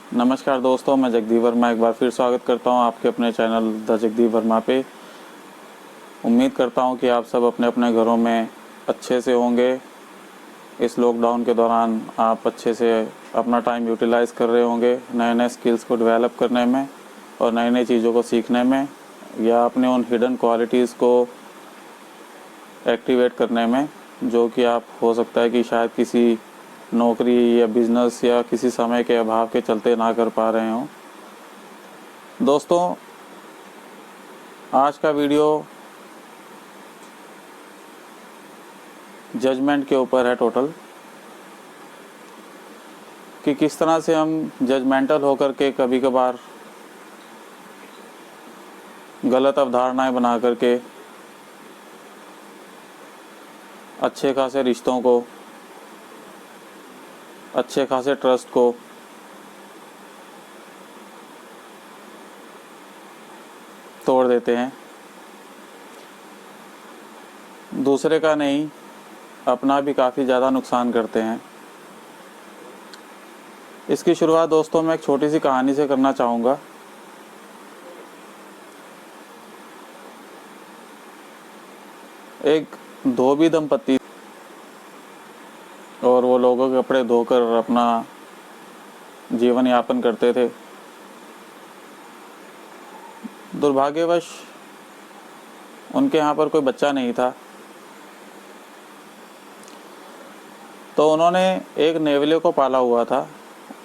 नमस्कार दोस्तों, मैं जगदीप वर्मा एक बार फिर स्वागत करता हूं आपके अपने चैनल द जगदीप वर्मा पे। उम्मीद करता हूं कि आप सब अपने अपने घरों में अच्छे से होंगे। इस लॉकडाउन के दौरान आप अच्छे से अपना टाइम यूटिलाइज़ कर रहे होंगे नए नए स्किल्स को डेवलप करने में और नई नई चीज़ों को सीखने में, या अपने उन हिडन क्वालिटीज़ को एक्टिवेट करने में, जो कि आप हो सकता है कि शायद किसी नौकरी या बिजनेस या किसी समय के अभाव के चलते ना कर पा रहे हों। दोस्तों, आज का वीडियो जजमेंट के ऊपर है टोटल, कि किस तरह से हम जजमेंटल होकर के कभी कभार गलत अवधारणाएं बना करके अच्छे खासे रिश्तों को, अच्छे खासे ट्रस्ट को तोड़ देते हैं। दूसरे का नहीं, अपना भी काफ़ी ज़्यादा नुकसान करते हैं। इसकी शुरुआत दोस्तों मैं एक छोटी सी कहानी से करना चाहूँगा। एक धोबी दंपति और वो लोगों के कपड़े धोकर अपना जीवन यापन करते थे। दुर्भाग्यवश उनके यहाँ पर कोई बच्चा नहीं था, तो उन्होंने एक नेवले को पाला हुआ था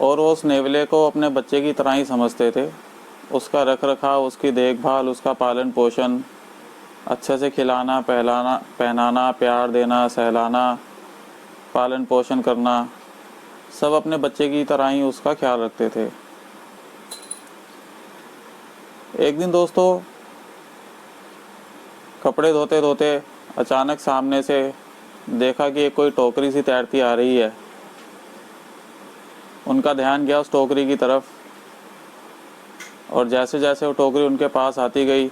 और वो उस नेवले को अपने बच्चे की तरह ही समझते थे। उसका रख रखाव, उसकी देखभाल, उसका पालन पोषण, अच्छे से खिलाना, पहनाना, प्यार देना, सहलाना, पालन पोषण करना, सब अपने बच्चे की तरह ही उसका ख्याल रखते थे। एक दिन दोस्तों, कपड़े धोते धोते अचानक सामने से देखा कि एक कोई टोकरी सी तैरती आ रही है। उनका ध्यान गया उस टोकरी की तरफ, और जैसे जैसे वो टोकरी उनके पास आती गई,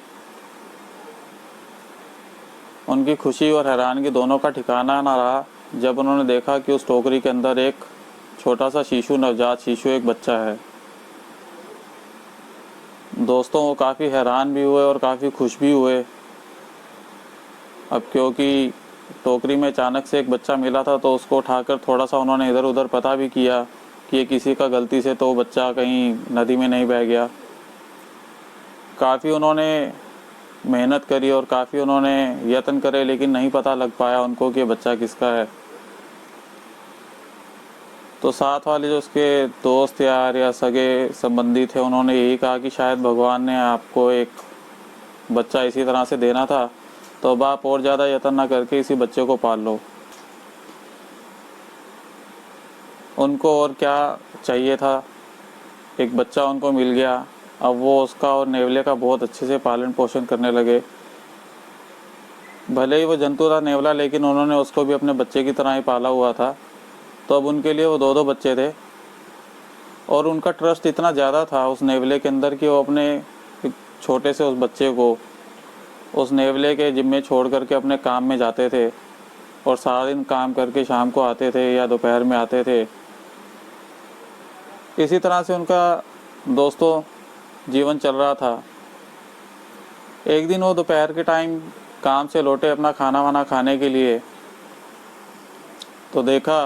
उनकी खुशी और हैरानगी दोनों का ठिकाना ना रहा जब उन्होंने देखा कि उस टोकरी के अंदर एक छोटा सा शिशु, नवजात शिशु, एक बच्चा है। दोस्तों, वो काफ़ी हैरान भी हुए और काफ़ी खुश भी हुए। अब क्योंकि टोकरी में अचानक से एक बच्चा मिला था, तो उसको उठाकर थोड़ा सा उन्होंने इधर उधर पता भी किया कि ये किसी का गलती से तो बच्चा कहीं नदी में नहीं बह गया। काफ़ी उन्होंने मेहनत करी और काफ़ी उन्होंने यत्न करे, लेकिन नहीं पता लग पाया उनको कि बच्चा किसका है। तो साथ वाले जो उसके दोस्त यार या सगे संबंधी थे, उन्होंने यही कहा कि शायद भगवान ने आपको एक बच्चा इसी तरह से देना था, तो अब आप और ज़्यादा यत्न ना करके इसी बच्चे को पाल लो। उनको और क्या चाहिए था, एक बच्चा उनको मिल गया। अब वो उसका और नेवले का बहुत अच्छे से पालन पोषण करने लगे। भले ही वो जंतु था नेवला, लेकिन उन्होंने उसको भी अपने बच्चे की तरह ही पाला हुआ था। तो अब उनके लिए वो दो दो बच्चे थे, और उनका ट्रस्ट इतना ज़्यादा था उस नेवले के अंदर कि वो अपने छोटे से उस बच्चे को उस नेवले के जिम्मे छोड़ करके अपने काम में जाते थे, और सारा दिन काम करके शाम को आते थे या दोपहर में आते थे। इसी तरह से उनका दोस्तों जीवन चल रहा था। एक दिन वो दोपहर के टाइम काम से लौटे अपना खाना वाना खाने के लिए, तो देखा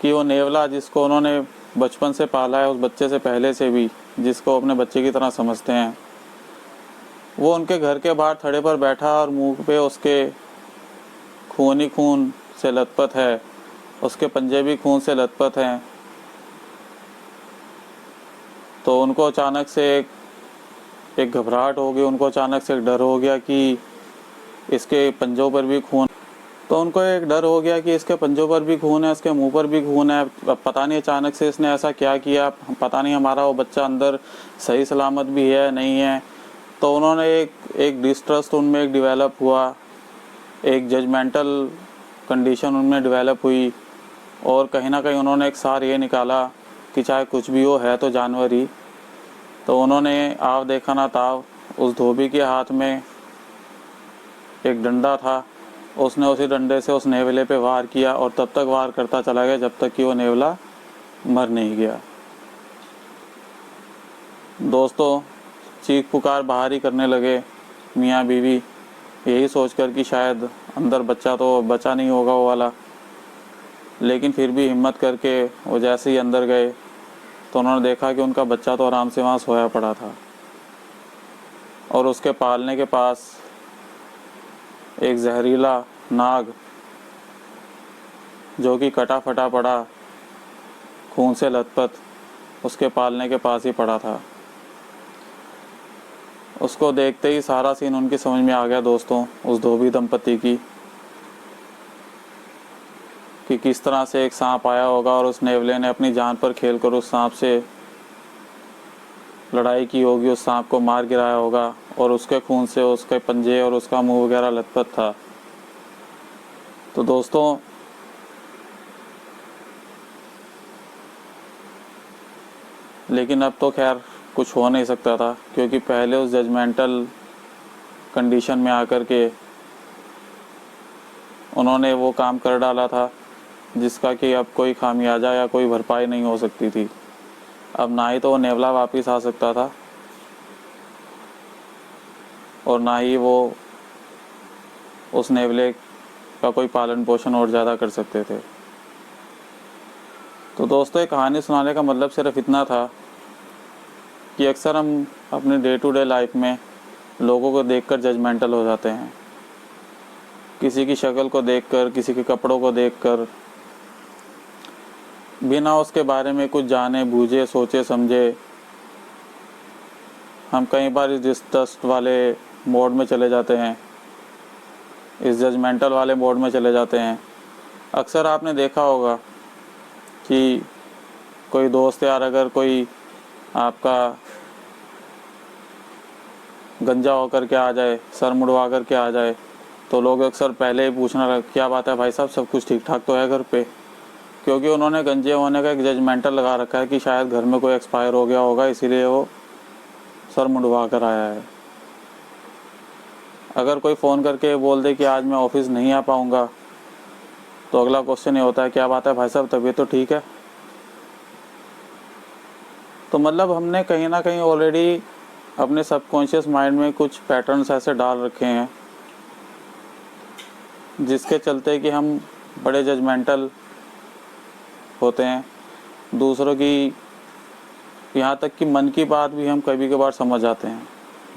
कि वो नेवला जिसको उन्होंने बचपन से पाला है, उस बच्चे से पहले से भी, जिसको अपने बच्चे की तरह समझते हैं, वो उनके घर के बाहर थड़े पर बैठा और मुंह पे उसके खून ही खून से लथपथ है, उसके पंजे भी खून से लथपथ हैं। तो उनको अचानक से एक घबराहट हो गई, उनको अचानक से एक डर हो गया कि इसके पंजों पर भी खून। तो उनको एक डर हो गया कि इसके पंजों पर भी खून है, इसके मुंह पर भी खून है। अब पता नहीं अचानक से इसने ऐसा क्या किया, पता नहीं हमारा वो बच्चा अंदर सही सलामत भी है नहीं है। तो उन्होंने एक डिस्ट्रस्ट उनमें एक डेवलप हुआ, एक जजमेंटल कंडीशन उनमें डेवलप हुई, और कहीं ना कहीं उन्होंने एक सार ये निकाला कि चाहे कुछ भी हो, है तो जानवर ही। तो उन्होंने आव देखा ना ताव, उस धोबी के हाथ में एक डंडा था, उसने उसी डंडे से उस नेवले पे वार किया, और तब तक वार करता चला गया जब तक कि वो नेवला मर नहीं गया। दोस्तों चीख पुकार बाहर ही करने लगे मियाँ बीवी, यही सोचकर कि शायद अंदर बच्चा तो बचा नहीं होगा वो वाला। लेकिन फिर भी हिम्मत करके वो जैसे ही अंदर गए तो उन्होंने देखा कि उनका बच्चा तो आराम से वहाँ सोया पड़ा था और उसके पालने के पास एक जहरीला नाग जो कि कटा फटा पड़ा, खून से लथपथ, उसके पालने के पास ही पड़ा था। उसको देखते ही सारा सीन उनकी समझ में आ गया दोस्तों, उस धोबी दंपति की, कि किस तरह से एक सांप आया होगा और उस नेवले ने अपनी जान पर खेलकर उस सांप से लड़ाई की होगी, उस सांप को मार गिराया होगा और उसके खून से उसके पंजे और उसका मुंह वगैरह लथपथ था। तो दोस्तों लेकिन अब तो खैर कुछ हो नहीं सकता था, क्योंकि पहले उस जजमेंटल कंडीशन में आकर के उन्होंने वो काम कर डाला था जिसका कि अब कोई खामियाजा या कोई भरपाई नहीं हो सकती थी। अब ना ही तो वो नेवला वापस आ सकता था और ना ही वो उस नेवले का कोई पालन पोषण और ज़्यादा कर सकते थे। तो दोस्तों ये कहानी सुनाने का मतलब सिर्फ इतना था कि अक्सर हम अपने डे टू डे लाइफ में लोगों को देखकर जजमेंटल हो जाते हैं। किसी की शक्ल को देखकर, किसी के कपड़ों को देखकर, बिना उसके बारे में कुछ जाने बूझे सोचे समझे हम कई बार इस डिस्ट्रस्ट वाले मोड में चले जाते हैं, इस जजमेंटल वाले मोड में चले जाते हैं। अक्सर आपने देखा होगा कि कोई दोस्त यार अगर कोई आपका गंजा होकर के आ जाए, सर मुड़वा कर के आ जाए, तो लोग अक्सर पहले ही पूछना लगे, क्या बात है भाई साहब, सब कुछ ठीक ठाक तो है घर पे? क्योंकि उन्होंने गंजे होने का एक जजमेंटल लगा रखा है कि शायद घर में कोई एक्सपायर हो गया होगा, इसीलिए वो सर मुड़वा कर आया है। अगर कोई फ़ोन करके बोल दे कि आज मैं ऑफिस नहीं आ पाऊँगा, तो अगला क्वेश्चन ये होता है, क्या बात है भाई साहब, तबीयत तो ठीक है? तो मतलब हमने कहीं ना कहीं ऑलरेडी अपने सबकॉन्शियस माइंड में कुछ पैटर्न्स ऐसे डाल रखे हैं जिसके चलते कि हम बड़े जजमेंटल होते हैं। दूसरों की, यहाँ तक कि मन की बात भी हम कभी कभार समझ जाते हैं।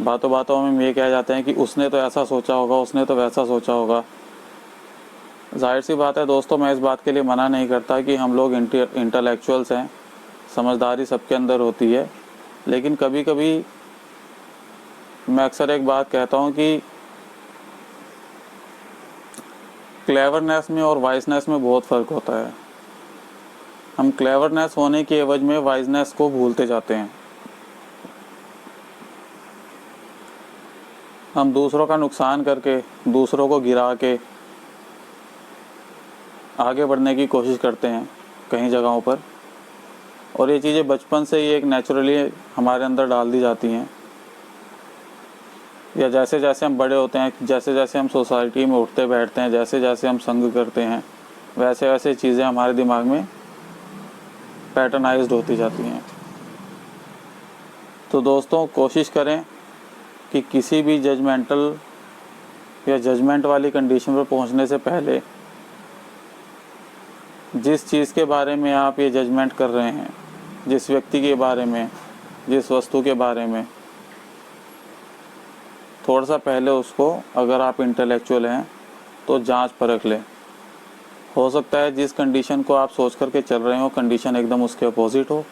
बातों बातों में हम ये कह जाते हैं कि उसने तो ऐसा सोचा होगा, उसने तो वैसा सोचा होगा। जाहिर सी बात है दोस्तों, मैं इस बात के लिए मना नहीं करता कि हम लोग इंटेलेक्चुअल्स हैं, समझदारी सबके अंदर होती है। लेकिन कभी कभी मैं अक्सर एक बात कहता हूँ कि क्लेवरनेस में और वाइजनेस में बहुत फ़र्क होता है। हम क्लेवरनेस होने की एवज में वाइजनेस को भूलते जाते हैं। हम दूसरों का नुकसान करके, दूसरों को गिरा के आगे बढ़ने की कोशिश करते हैं कई जगहों पर, और ये चीज़ें बचपन से ही एक नेचुरली हमारे अंदर डाल दी जाती हैं। या जैसे जैसे हम बड़े होते हैं, जैसे जैसे हम सोसाइटी में उठते बैठते हैं, जैसे जैसे हम संग करते हैं, वैसे वैसे चीज़ें हमारे दिमाग में पैटर्नाइज्ड होती जाती हैं। तो दोस्तों कोशिश करें कि किसी भी जजमेंटल या जजमेंट वाली कंडीशन पर पहुंचने से पहले जिस चीज़ के बारे में आप ये जजमेंट कर रहे हैं, जिस व्यक्ति के बारे में, जिस वस्तु के बारे में, थोड़ा सा पहले उसको, अगर आप इंटेलेक्चुअल हैं तो जांच परख लें। हो सकता है जिस कंडीशन को आप सोच करके चल रहे हो कंडीशन एकदम उसके अपोजिट हो।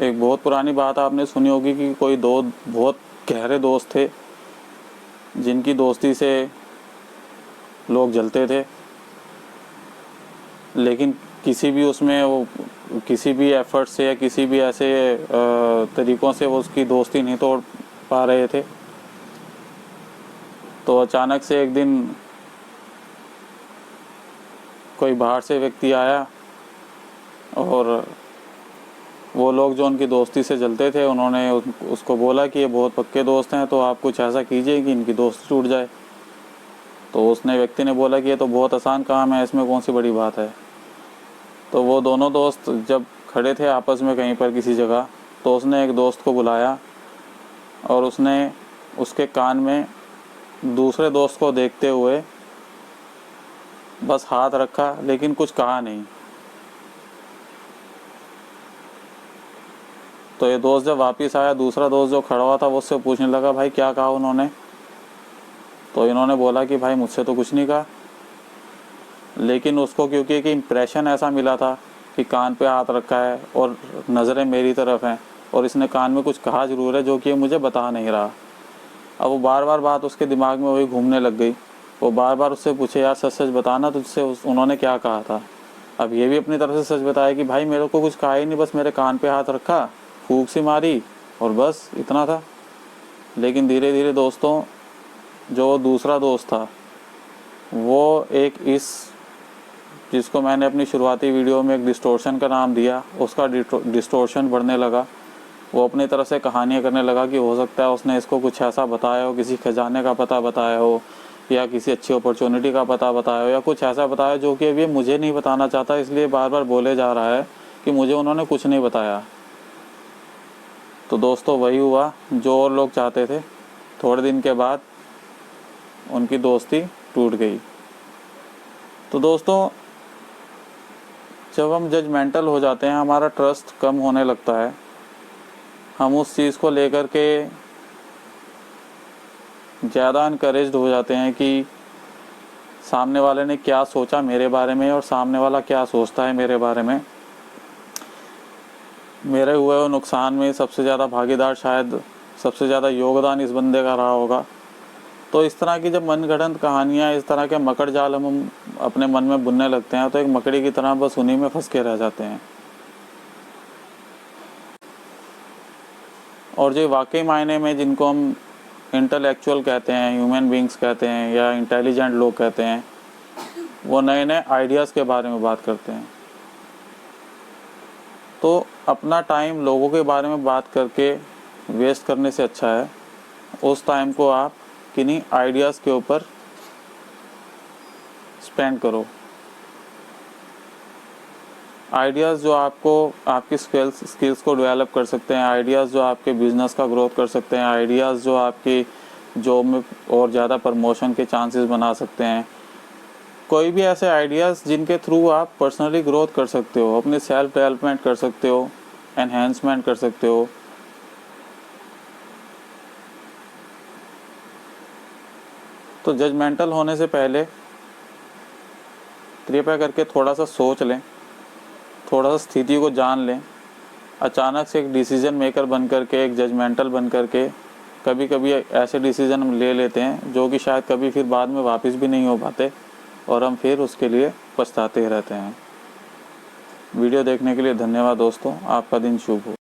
एक बहुत पुरानी बात आपने सुनी होगी कि कोई दो बहुत गहरे दोस्त थे जिनकी दोस्ती से लोग जलते थे, लेकिन किसी भी उसमें वो किसी भी एफर्ट से या किसी भी ऐसे तरीक़ों से वो उसकी दोस्ती नहीं तोड़ पा रहे थे। तो अचानक से एक दिन कोई बाहर से व्यक्ति आया और वो लोग जो उनकी दोस्ती से जलते थे, उन्होंने उसको बोला कि ये बहुत पक्के दोस्त हैं, तो आप कुछ ऐसा कीजिए कि इनकी दोस्ती टूट जाए। तो उसने व्यक्ति ने बोला कि ये तो बहुत आसान काम है, इसमें कौन सी बड़ी बात है। तो वो दोनों दोस्त जब खड़े थे आपस में कहीं पर किसी जगह, तो उसने एक दोस्त को बुलाया और उसने उसके कान में दूसरे दोस्त को देखते हुए बस हाथ रखा, लेकिन कुछ कहा नहीं। तो ये दोस्त जब वापस आया, दूसरा दोस्त जो खड़ा हुआ था वो उससे पूछने लगा, भाई क्या कहा उन्होंने? तो इन्होंने बोला कि भाई मुझसे तो कुछ नहीं कहा, लेकिन उसको क्योंकि एक इम्प्रेशन ऐसा मिला था कि कान पे हाथ रखा है और नज़रें मेरी तरफ हैं और इसने कान में कुछ कहा ज़रूर है जो कि मुझे बता नहीं रहा। अब वो बार बार बात उसके दिमाग में वही घूमने लग गई। वो बार बार उससे पूछे, यार सच सच बताना तुझसे उन्होंने क्या कहा था। अब ये भी अपनी तरफ से सच बताया कि भाई मेरे को कुछ कहा ही नहीं, बस मेरे कान पे हाथ रखा, फूंक सी मारी और बस इतना था। लेकिन धीरे धीरे दोस्तों, जो दूसरा दोस्त था वो एक जिसको मैंने अपनी शुरुआती वीडियो में एक डिस्टोर्शन का नाम दिया, उसका डिस्टोर्शन बढ़ने लगा। वो अपनी तरफ से कहानियाँ करने लगा कि हो सकता है उसने इसको कुछ ऐसा बताया हो, किसी खजाने का पता बताया हो या किसी अच्छी अपॉर्चुनिटी का पता बताया हो या कुछ ऐसा बताया जो कि अभी मुझे नहीं बताना चाहता, इसलिए बार बार बोले जा रहा है कि मुझे उन्होंने कुछ नहीं बताया। तो दोस्तों वही हुआ जो और लोग चाहते थे। थोड़े दिन के बाद उनकी दोस्ती टूट गई। तो दोस्तों, जब हम जजमेंटल हो जाते हैं, हमारा ट्रस्ट कम होने लगता है। हम उस चीज़ को लेकर के ज़्यादा इनकरेज्ड हो जाते हैं कि सामने वाले ने क्या सोचा मेरे बारे में और सामने वाला क्या सोचता है मेरे बारे में। मेरे हुए नुकसान में सबसे ज़्यादा भागीदार, शायद सबसे ज़्यादा योगदान इस बंदे का रहा होगा। तो इस तरह की जब मनगढ़ंत कहानियाँ, इस तरह के मकड़ जाल हम अपने मन में बुनने लगते हैं तो एक मकड़ी की तरह बस उन्हीं में फंस के रह जाते हैं। और जो वाकई मायने में जिनको हम इंटेलेक्चुअल कहते हैं, ह्यूमन बींग्स कहते हैं या इंटेलिजेंट लोग कहते हैं, वो नए नए आइडियाज़ के बारे में बात करते हैं। तो अपना टाइम लोगों के बारे में बात करके वेस्ट करने से अच्छा है उस टाइम को आप किन्हीं आइडियाज़ के ऊपर स्पेंड करो। आइडियाज़ जो आपको आपकी स्किल्स को डेवलप कर सकते हैं, आइडियाज़ जो आपके बिजनेस का ग्रोथ कर सकते हैं, आइडियाज़ जो आपकी जॉब में और ज़्यादा प्रमोशन के चांसेस बना सकते हैं। कोई भी ऐसे आइडियाज़ जिनके थ्रू आप पर्सनली ग्रोथ कर सकते हो, अपनी सेल्फ डेवलपमेंट कर सकते हो, एनहेंसमेंट कर सकते हो। तो जजमेंटल होने से पहले कृपया करके थोड़ा सा सोच लें, थोड़ा सा स्थिति को जान लें। अचानक से एक डिसीजन मेकर बन करके, एक जजमेंटल बन करके कभी कभी ऐसे डिसीजन हम ले लेते हैं जो कि शायद कभी फिर बाद में वापस भी नहीं हो पाते और हम फिर उसके लिए पछताते रहते हैं। वीडियो देखने के लिए धन्यवाद दोस्तों। आपका दिन शुभ हो।